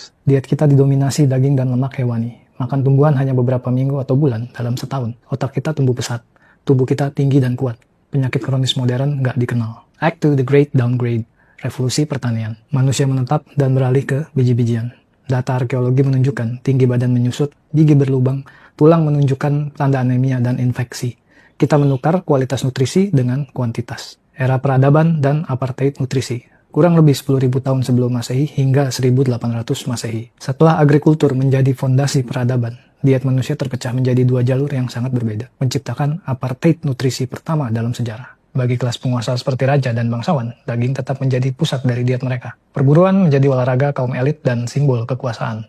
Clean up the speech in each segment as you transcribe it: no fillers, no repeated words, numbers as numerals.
Box. Diet kita didominasi daging dan lemak hewani. Makan tumbuhan hanya beberapa minggu atau bulan dalam setahun. Otak kita tumbuh pesat. Tubuh kita tinggi dan kuat. Penyakit kronis modern nggak dikenal. Act 2, The Great Downgrade. Revolusi pertanian. Manusia menetap dan beralih ke biji-bijian. Data arkeologi menunjukkan tinggi badan menyusut, gigi berlubang, tulang menunjukkan tanda anemia dan infeksi. Kita menukar kualitas nutrisi dengan kuantitas. Era peradaban dan apartheid nutrisi. Kurang lebih 10.000 tahun sebelum Masehi hingga 1800 Masehi. Setelah agrikultur menjadi fondasi peradaban, diet manusia terpecah menjadi dua jalur yang sangat berbeda, menciptakan apartheid nutrisi pertama dalam sejarah. Bagi kelas penguasa seperti raja dan bangsawan, daging tetap menjadi pusat dari diet mereka. Perburuan menjadi olahraga kaum elit dan simbol kekuasaan.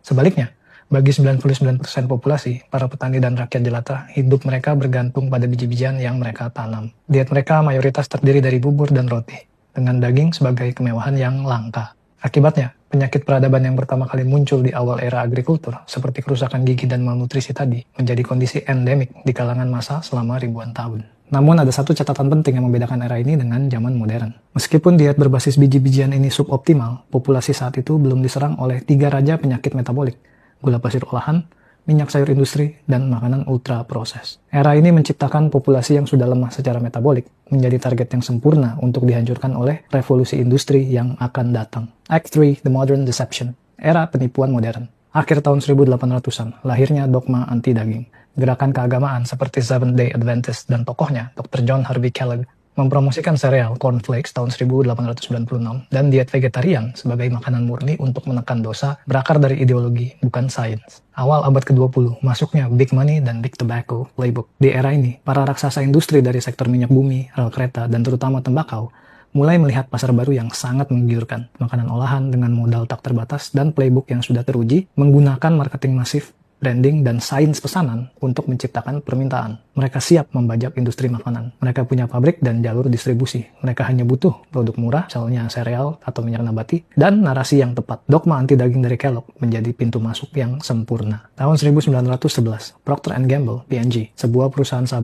Sebaliknya, bagi 99% populasi, para petani dan rakyat jelata, hidup mereka bergantung pada biji-bijian yang mereka tanam. Diet mereka mayoritas terdiri dari bubur dan roti, dengan daging sebagai kemewahan yang langka. Akibatnya, penyakit peradaban yang pertama kali muncul di awal era agrikultur, seperti kerusakan gigi dan malnutrisi tadi, menjadi kondisi endemik di kalangan massa selama ribuan tahun. Namun ada satu catatan penting yang membedakan era ini dengan zaman modern. Meskipun diet berbasis biji-bijian ini suboptimal, populasi saat itu belum diserang oleh 3 raja penyakit metabolik, gula pasir olahan, minyak sayur industri, dan makanan ultra proses. Era ini menciptakan populasi yang sudah lemah secara metabolik, menjadi target yang sempurna untuk dihancurkan oleh revolusi industri yang akan datang. Act 3, The Modern Deception. Era penipuan modern. Akhir tahun 1800-an, lahirnya dogma anti-daging. Gerakan keagamaan seperti Seventh-day Adventist dan tokohnya, Dr. John Harvey Kellogg, mempromosikan sereal cornflakes tahun 1896 dan diet vegetarian sebagai makanan murni untuk menekan dosa berakar dari ideologi, bukan sains. Awal abad ke-20, masuknya Big Money dan Big Tobacco playbook. Di era ini, para raksasa industri dari sektor minyak bumi, rel kereta, dan terutama tembakau mulai melihat pasar baru yang sangat menggiurkan. Makanan olahan dengan modal tak terbatas dan playbook yang sudah teruji menggunakan marketing masif, branding, dan sains pesanan untuk menciptakan permintaan. Mereka siap membajak industri makanan. Mereka punya pabrik dan jalur distribusi. Mereka hanya butuh produk murah, misalnya sereal atau minyak nabati, dan narasi yang tepat. Dogma anti-daging dari Kellogg menjadi pintu masuk yang sempurna. Tahun 1911, Procter & Gamble, P&G, sebuah perusahaan